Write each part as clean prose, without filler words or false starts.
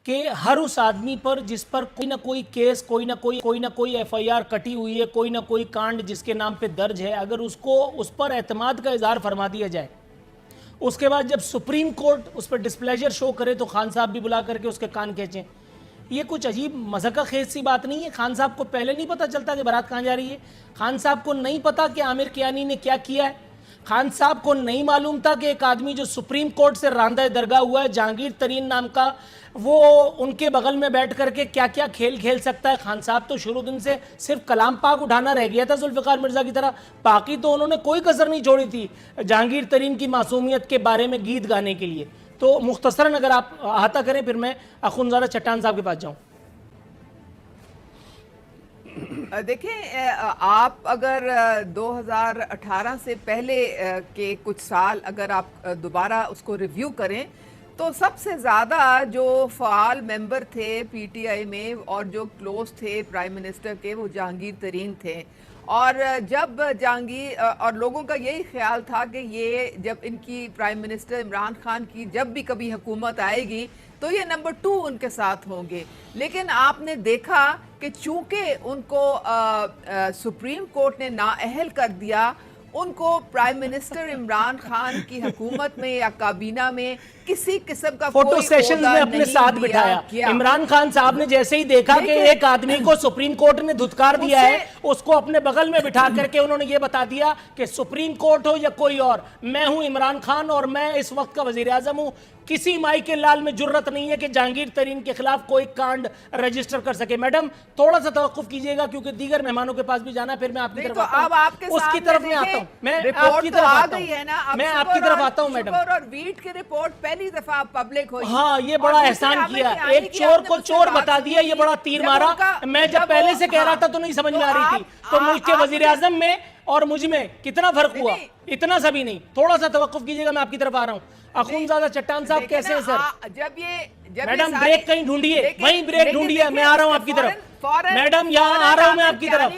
कि हर उस आदमी पर जिस पर कोई ना कोई केस, कोई ना कोई एफआईआर कटी हुई है, कोई ना कोई कांड जिसके नाम पे दर्ज है, अगर उसको उस पर एतमाद का इजहार फरमा दिया जाए, उसके बाद जब सुप्रीम कोर्ट उस पर डिस्प्लेजर शो करे तो खान साहब भी बुला करके उसके कान खींचें। ये कुछ अजीब मज़ाक खेज सी बात नहीं है। खान साहब को पहले नहीं पता चलता कि बारात कहाँ जा रही है? खान साहब को नहीं पता कि आमिर कियानी ने क्या किया है? खान साहब को नहीं मालूम था कि एक आदमी जो सुप्रीम कोर्ट से रांदा दरगाह हुआ है, जहांगीर तरीन नाम का, वो उनके बगल में बैठ करके क्या क्या खेल खेल सकता है? खान साहब तो शुरू दिन से सिर्फ कलाम पाक उठाना रह गया था जुल्फ़िकार मिर्ज़ा की तरह, बाकी तो उन्होंने कोई कसर नहीं छोड़ी थी जहांगीर तरीन की मासूमियत के बारे में गीत गाने के लिए। तो मुख्तसरन अगर आप अहाता करें, फिर मैं अखुनज़ादा चट्टान साहब के पास जाऊँ। देखिए, आप अगर 2018 से पहले के कुछ साल अगर आप दोबारा उसको रिव्यू करें तो सबसे ज़्यादा जो फ़ाल मेंबर थे पीटीआई में और जो क्लोज थे प्राइम मिनिस्टर के, वो जहांगीर तरीन थे। और जब जहांगीर और लोगों का यही ख्याल था कि ये जब इनकी प्राइम मिनिस्टर इमरान खान की जब भी कभी हुकूमत आएगी तो ये नंबर 2 उनके साथ होंगे। लेकिन आपने देखा कि चूंकि उनको सुप्रीम कोर्ट ने नाअहल कर दिया, उनको प्राइम मिनिस्टर इमरान खान की हुकूमत में या काबीना में किसी किस्म का फोटो सेशंस में अपने साथ बिठाया। इमरान खान साहब ने जैसे ही देखा कि एक आदमी को सुप्रीम कोर्ट ने धुतकार दिया है, उसको अपने बगल में बिठा करके उन्होंने ये बता दिया कि सुप्रीम कोर्ट हो या कोई और, मैं हूं इमरान खान और मैं इस वक्त का वजीर आजम हूं। किसी माई के लाल में जुर्रत नहीं है कि जहांगीर तरीन के खिलाफ कोई कांड रजिस्टर कर सके। मैडम थोड़ा सा तवक्कुफ कीजिएगा क्योंकि दीगर मेहमानों के पास भी जाना है, फिर मैं आपकी तरफ उसकी तरफ में आता हूं। मैं आपकी तरफ आता हूं, मैं आपकी तरफ आता हूं मैडम। और वीट की रिपोर्ट पहली दफा पब्लिक हुई। हाँ, ये बड़ा एहसान किया, एक चोर को चोर बता दिया, ये बड़ा तीर मारा। मैं जब पहले से कह रहा था तो नहीं समझ में आ रही थी। तो मुल्क के वजीर आजम में और मुझ में कितना फर्क हुआ? इतना सभी नहीं, थोड़ा सा तवक्कुफ कीजिएगा, मैं आपकी तरफ आ रहा हूँ। अखुनज़ादा चट्टान साहब कैसे हैं सर? जब मैडम ब्रेक कहीं ढूंढिए, वहीं ब्रेक ढूंढिए, मैं आ रहा हूँ आपकी तरफ। मैडम यहाँ आ रहा हूँ मैं आपकी तरफ।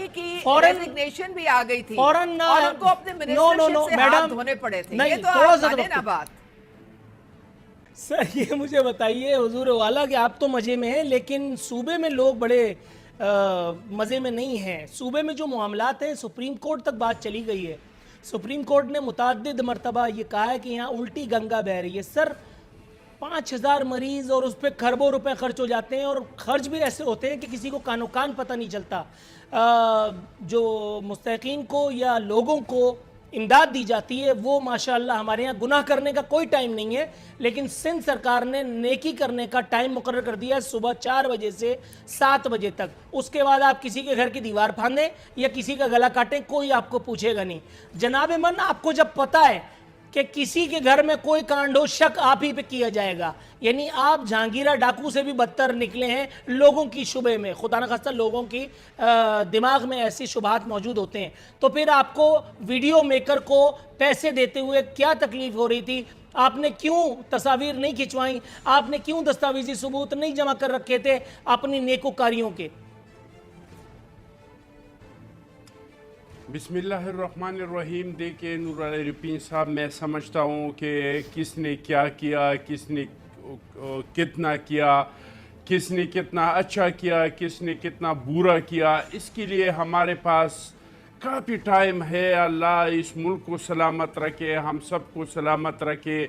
फॉरेन रेजिग्नेशन भी आ गई थी, फॉरेन और उनको अपने मिनिस्टरशिप से हाथ धोने पड़े थे। नहीं, ये तो थोड़ा आप सा माने ना बात। सर ये मुझे बताइए हुजूर वाला कि आप तो मजे में हैं, लेकिन सूबे में लोग बड़े मजे में नहीं हैं। सूबे में जो मामलात हैं, सुप्रीम कोर्ट तक बात चली गई है। सुप्रीम कोर्ट ने मुतअद्दिद मरतबा ये कहा है कि यहाँ उल्टी गंगा बह रही है। सर 5000 मरीज और उस पर खरबों रुपए खर्च हो जाते हैं, और खर्च भी ऐसे होते हैं कि किसी को कानो कान पता नहीं चलता। जो मुस्तहिकीन को या लोगों को इमदाद दी जाती है वो माशाअल्लाह हमारे यहाँ गुनाह करने का कोई टाइम नहीं है, लेकिन सिंध सरकार ने नेकी करने का टाइम मुकर्रर कर दिया है सुबह 4 बजे से 7 बजे तक। उसके बाद आप किसी के घर की दीवार फांदें या किसी का गला काटें, कोई आपको पूछेगा नहीं। जनाबे मन, आपको जब पता है कि किसी के घर में कोई कांड हो, शक आप ही पे किया जाएगा। यानी आप जहांगीरा डाकू से भी बदतर निकले हैं लोगों की शुबे में। खुदा न खास्ता लोगों की दिमाग में ऐसी शुबहात मौजूद होते हैं। तो फिर आपको वीडियो मेकर को पैसे देते हुए क्या तकलीफ हो रही थी? आपने क्यों तस्वीर नहीं खिंचवाई? आपने क्यों दस्तावेजी सबूत नहीं जमा कर रखे थे अपनी नेकोकारियों के? बिस्मिल्लाहिर्रहमानिर्रहीम। देखिए नूर अली रिपीन साहब, मैं समझता हूँ कि किसने क्या किया, किसने कितना किया, किसने कितना अच्छा किया, किसने कितना बुरा किया, इसके लिए हमारे पास काफ़ी टाइम है। अल्लाह इस मुल्क को सलामत रखे, हम सबको सलामत रखे।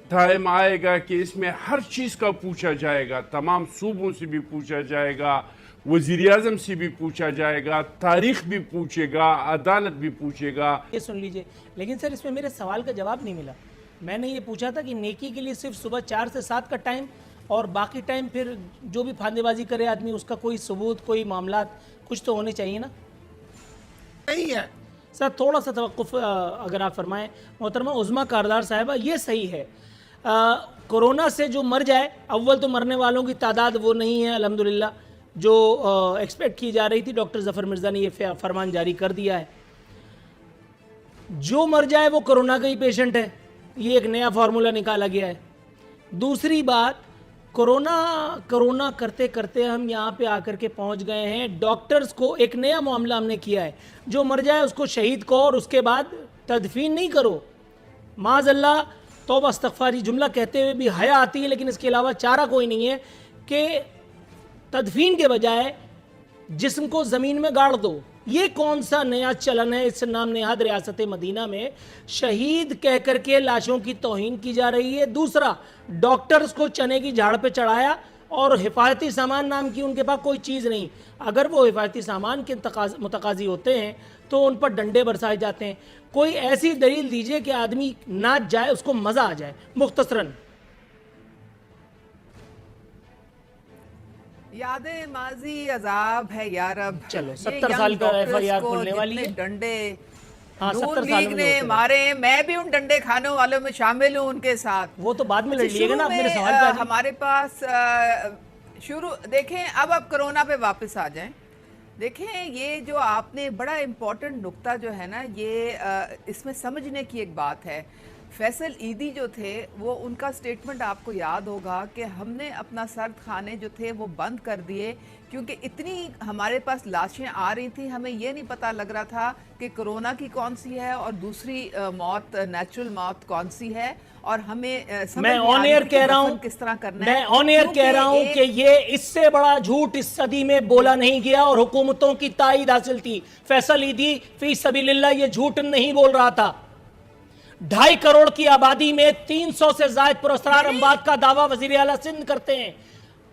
टाइम आएगा कि इसमें हर चीज़ का पूछा जाएगा, तमाम सूबों से भी पूछा जाएगा, वज़ीर आज़म से भी पूछा जाएगा, तारीख भी पूछेगा, अदालत भी पूछेगा। ये सुन लीजिए, लेकिन सर इसमें मेरे सवाल का जवाब नहीं मिला। मैंने ये पूछा था कि नेकी के लिए सिर्फ सुबह 4 से 7 का टाइम, और बाकी टाइम फिर जो भी फांदेबाजी करे आदमी उसका कोई सबूत, कोई मामलात कुछ तो होने चाहिए ना? नहीं है सर थोड़ा सा तवक्कुफ अगर आप फरमाएं। मोहतरमा उज़्मा कारदार साहिबा, ये सही है, कोरोना से जो मर जाए, अव्वल तो मरने वालों की तादाद वो नहीं है अल्हम्दुलिल्लाह जो एक्सपेक्ट की जा रही थी। डॉक्टर ज़फ़र मिर्ज़ा ने ये फरमान जारी कर दिया है, जो मर जाए वो कोरोना का ही पेशेंट है। ये एक नया फार्मूला निकाला गया है। दूसरी बात, कोरोना करते करते हम यहाँ पे आकर के पहुँच गए हैं। डॉक्टर्स को एक नया मामला हमने किया है, जो मर जाए उसको शहीद कहो और उसके बाद तदफीन नहीं करो। माज़अल्लाह, तौबा इस्तग़फ़ार, जुमला कहते हुए भी हया आती है, लेकिन इसके अलावा चारा कोई नहीं है कि तदफीन के बजाय जिस्म को ज़मीन में गाड़ दो। ये कौन सा नया चलन है इस नाम नेहाद रियासत मदीना में? शहीद कह करके लाशों की तौहीन की जा रही है। दूसरा, डॉक्टर्स को चने की झाड़ पे चढ़ाया और हिफाजती सामान नाम की उनके पास कोई चीज़ नहीं। अगर वो हिफाजती सामान के मुतकाजी होते हैं तो उन पर डंडे बरसाए जाते हैं। कोई ऐसी दलील दीजिए कि आदमी नाच जाए, उसको मज़ा आ जाए। मुख्तसरन यादें माजी अजाब है यार। अब चलो, ये 70 young साल का doctors FIR को खुलने वाली जितने है। डंडे हाँ, 70 नून साल लीग में ने होते हैं। मारे, मैं भी उन डंडे खाने वालों में शामिल हूँ उनके साथ। वो तो बाद में लड़ अच्छा, लिएगा ना, आप शुरू मेरे में, सवाल पे आ जाइए। हमारे पास शुरू देखें, अब आप कोरोना पे वापस आ जाएं। देखें, ये जो आपने बड़ा इम्पोर्टेंट नुक्ता जो है ना, ये इसमें समझने की एक बात है। फैसल ईदी जो थे, वो उनका स्टेटमेंट आपको याद होगा कि हमने अपना सर्द खाने जो थे वो बंद कर दिए क्योंकि इतनी हमारे पास लाशें आ रही थी, हमें ये नहीं पता लग रहा था कि कोरोना की कौन सी है और दूसरी मौत, नेचुरल मौत कौन सी है। और हमें समझ मैं नहीं ऑन आ रही एयर थी कह कि रहा दफन हूं, किस तरह करना मैं है। ऑन एयर कह रहा हूं कि ये इससे बड़ा झूठ इस सदी में बोला नहीं गया और हुकूमतों की ताईद हासिल थी। फैसल ईदी फी सबीलिल्लाह ये झूठ नहीं बोल रहा था। 2.5 करोड़ की आबादी में 300 से ज्यादा पुरस्कार अमवात का दावा वजीर आला सिंध करते हैं।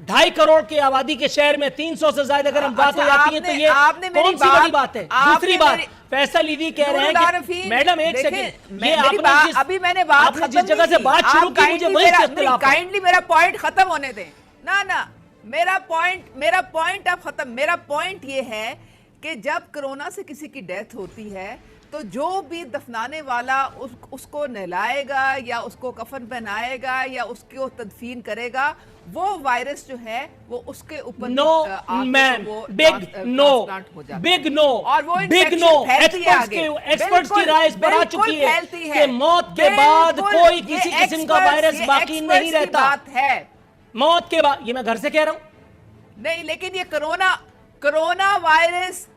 2.5 करोड़ की आबादी के शहर में 300 से ज्यादा अगर अमवात हो जाती है तो ये कौन सी बड़ी बात है? दूसरी बात, फैसल ईदी कह रहे हैं कि मैडम एक सेकंड, ये आपने अभी मैंने बात आपने जिस जगह से बात शुरू की मुझे वही से इख्तिलाफ है। काइंडली मेरा पॉइंट खत्म होने दें ना। मेरा पॉइंट अब खत्म। मेरा पॉइंट ये है कि जब कोरोना से किसी की डेथ होती है तो जो भी दफनाने वाला उसको नहलाएगा या उसको कफन पहनाएगा या उसको तदफीन करेगा, वो वायरस जो है वो उसके ऊपर no ma'am, big no, big no, और वो बिग नो। एक्सपर्ट्स की राय इस पर आ चुकी है कि मौत के बाद कोई किसी किस्म का वायरस बाकी नहीं रहता। बात है मौत के बाद, ये मैं घर से कह रहा हूं नहीं, लेकिन ये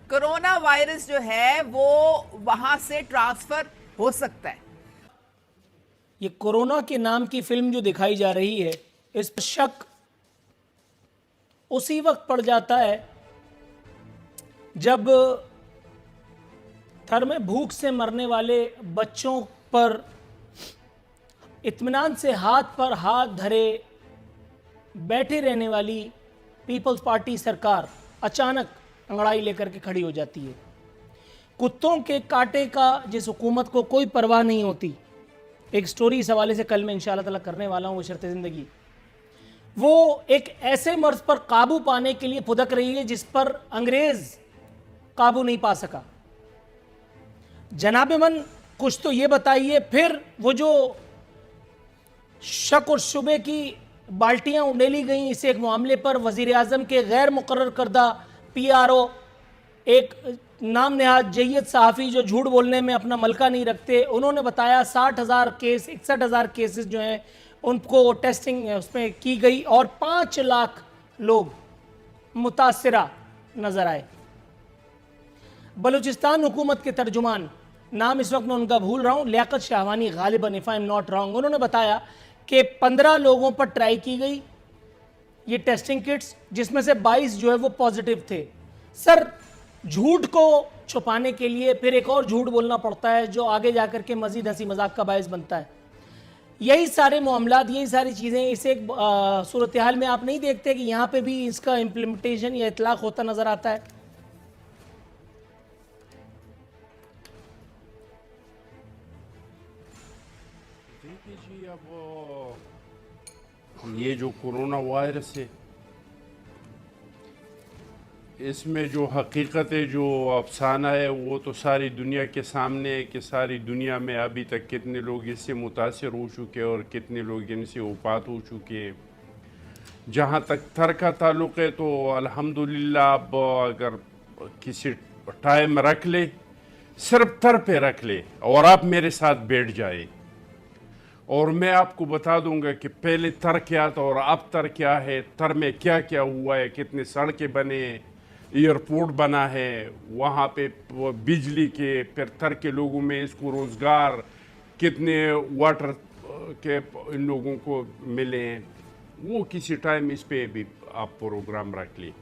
कोरोना वायरस जो है वो वहां से ट्रांसफर हो सकता है। ये कोरोना के नाम की फिल्म जो दिखाई जा रही है, इस पर शक उसी वक्त पड़ जाता है जब थर में भूख से मरने वाले बच्चों पर इत्मीनान से हाथ पर हाथ धरे बैठे रहने वाली पीपल्स पार्टी सरकार अचानक अंगड़ाई लेकर के खड़ी हो जाती है। कुत्तों के कांटे का जिस हुकूमत को कोई परवाह नहीं होती, एक स्टोरी इस हवाले से कल मैं इंशाअल्लाह ताला करने वाला हूँ, वो शर्ते ज़िंदगी, वो एक ऐसे मर्ज पर काबू पाने के लिए फुदक रही है जिस पर अंग्रेज काबू नहीं पा सका। जनाब मन, कुछ तो ये बताइए, फिर वो जो शक और शुबे की बाल्टियां उंडेली गई इस एक मामले पर, वजीर आजम के गैर मुकर्रर करदा PRO, एक नाम नेहाद जय्यद सहाफ़ी जो झूठ बोलने में अपना मलका नहीं रखते, उन्होंने बताया 60,000 केस, 61,000 केसेस जो हैं उनको टेस्टिंग उसमें की गई और 5 लाख लोग मुतासिरा नजर आए। बलूचिस्तान हुकूमत के तर्जुमान, नाम इस वक्त मैं उनका भूल रहा हूँ, लियाकत शाहवानी गालिबन, if I am not wrong, उन्होंने बताया कि 15 लोगों पर ट्राई की गई ये टेस्टिंग किट्स, जिसमें से 22 जो है वो पॉजिटिव थे। सर, झूठ को छुपाने के लिए फिर एक और झूठ बोलना पड़ता है जो आगे जाकर के मजीद हंसी मजाक का बायस बनता है। यही सारे मामलात, यही सारी चीज़ें इस एक सूरत हाल में आप नहीं देखते कि यहाँ पे भी इसका इम्प्लीमेंटेशन या इतलाक होता नजर आता है। देखिए जी, अब ये जो कोरोना वायरस है, इसमें जो हकीकत है, जो अफसाना है, वो तो सारी दुनिया के सामने है कि सारी दुनिया में अभी तक कितने लोग इससे मुतासिर हो चुके और कितने लोग इनसे वफात हो चुके हैं। जहाँ तक थर का ताल्लुक़ है तो अल्हम्दुलिल्लाह, अब अगर किसी टाइम रख ले, सिर्फ थर पे रख ले और आप मेरे साथ बैठ जाए और मैं आपको बता दूंगा कि पहले तर क्या था और अब तर क्या है, तर में क्या क्या हुआ है, कितने सड़कें बने, एयरपोर्ट बना है, वहाँ पे बिजली के, फिर तर के लोगों में इसको रोज़गार, कितने वाटर के इन लोगों को मिले हैं। वो किसी टाइम इस पे भी आप प्रोग्राम रख लें।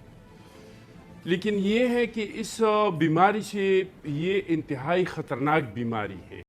लेकिन ये है कि इस बीमारी से, ये इंतहाई ख़तरनाक बीमारी है।